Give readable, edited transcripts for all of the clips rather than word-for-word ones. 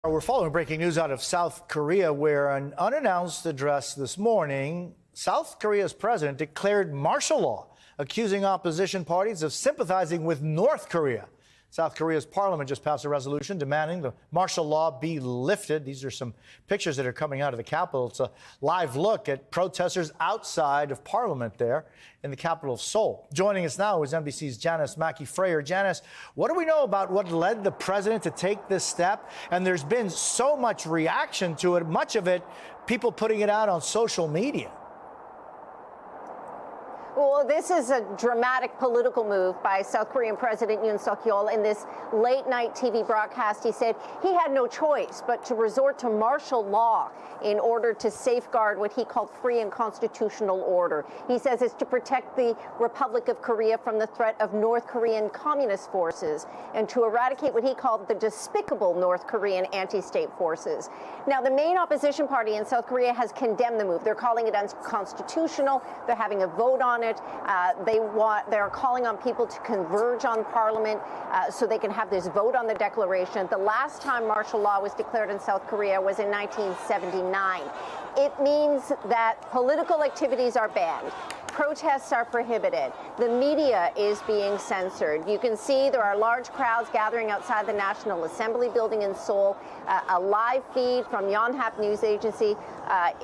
We're following breaking news out of South Korea, where an unannounced address this morning, South Korea's president declared martial law, accusing opposition parties of sympathizing with North Korea. South Korea's parliament just passed a resolution demanding the martial law be lifted. These are some pictures that are coming out of the Capitol. It's a live look at protesters outside of parliament there in the capital of Seoul. Joining us now is NBC's Janice Mackey-Frayer. Janice, what do we know about what led the president to take this step? And there's been so much reaction to it, much of it people putting it out on social media. Well, this is a dramatic political move by South Korean President Yoon Suk-yeol. In this late-night TV broadcast, he said he had no choice but to resort to martial law in order to safeguard what he called free and constitutional order. He says it's to protect the Republic of Korea from the threat of North Korean communist forces and to eradicate what he called the despicable North Korean anti-state forces. Now, the main opposition party in South Korea has condemned the move. They're calling it unconstitutional. They're having a vote on it. They're calling on people to converge on Parliament so they can have this vote on the declaration. The last time martial law was declared in South Korea was in 1979. It means that political activities are banned. Protests are prohibited. The media is being censored. You can see there are large crowds gathering outside the National Assembly building in Seoul. A live feed from Yonhap News Agency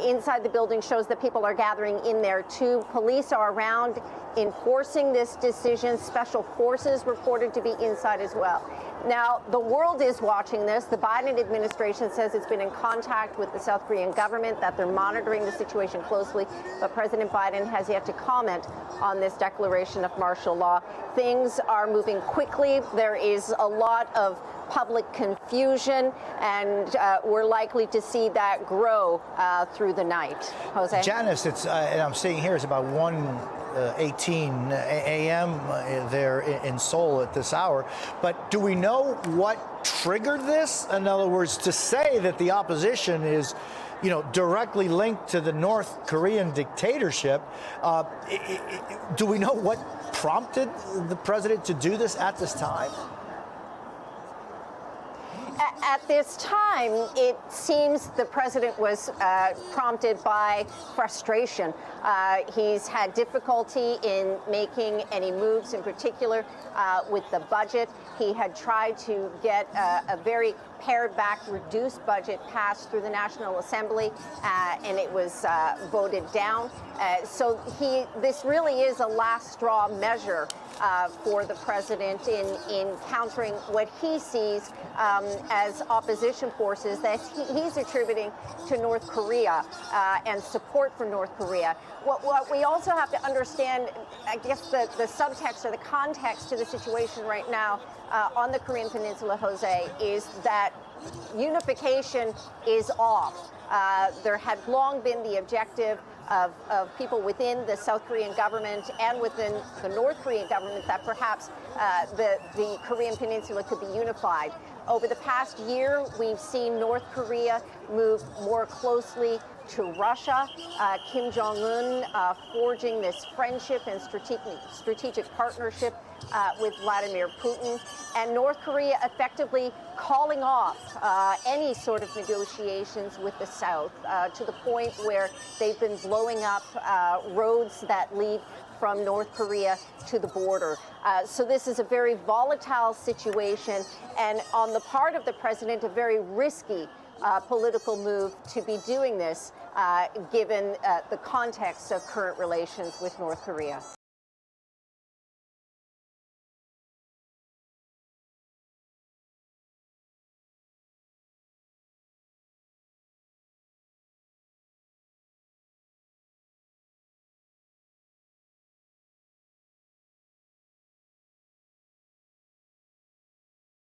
inside the building shows that people are gathering in there too. Police are around enforcing this decision. Special forces reported to be inside as well. Now, the world is watching this. The Biden administration says it's been in contact with the South Korean government, that they're monitoring the situation closely, but President Biden has yet to comment on this declaration of martial law. Things are moving quickly. There is a lot of public confusion, and we're likely to see that grow through the night. Jose? Janice, and I'm seeing here it's about 1:18 a.m. there in Seoul at this hour. But do we know what triggered this? In other words, to say that the opposition is, directly linked to the North Korean dictatorship, do we know what prompted the president to do this at this time? At this time, it seems the president was prompted by frustration. He's had difficulty in making any moves, in particular with the budget. He had tried to get a very pared-back, reduced budget passed through the National Assembly, and it was voted down. So this really is a last straw measure for the president in countering what he sees as opposition forces that he's attributing to North Korea and support for North Korea. What we also have to understand, I guess, the subtext or the context to the situation right now on the Korean Peninsula, Jose, is that unification is off. There had long been the objective of people within the South Korean government and within the North Korean government that perhaps the Korean Peninsula could be unified. Over the past year, we've seen North Korea move more closely to Russia. Kim Jong-un forging this friendship and strategic partnership with Vladimir Putin, and North Korea effectively calling off any sort of negotiations with the South to the point where they've been blowing up roads that lead from North Korea to the border. So this is a very volatile situation, and on the part of the president, a very risky political move to be doing this, given the context of current relations with North Korea.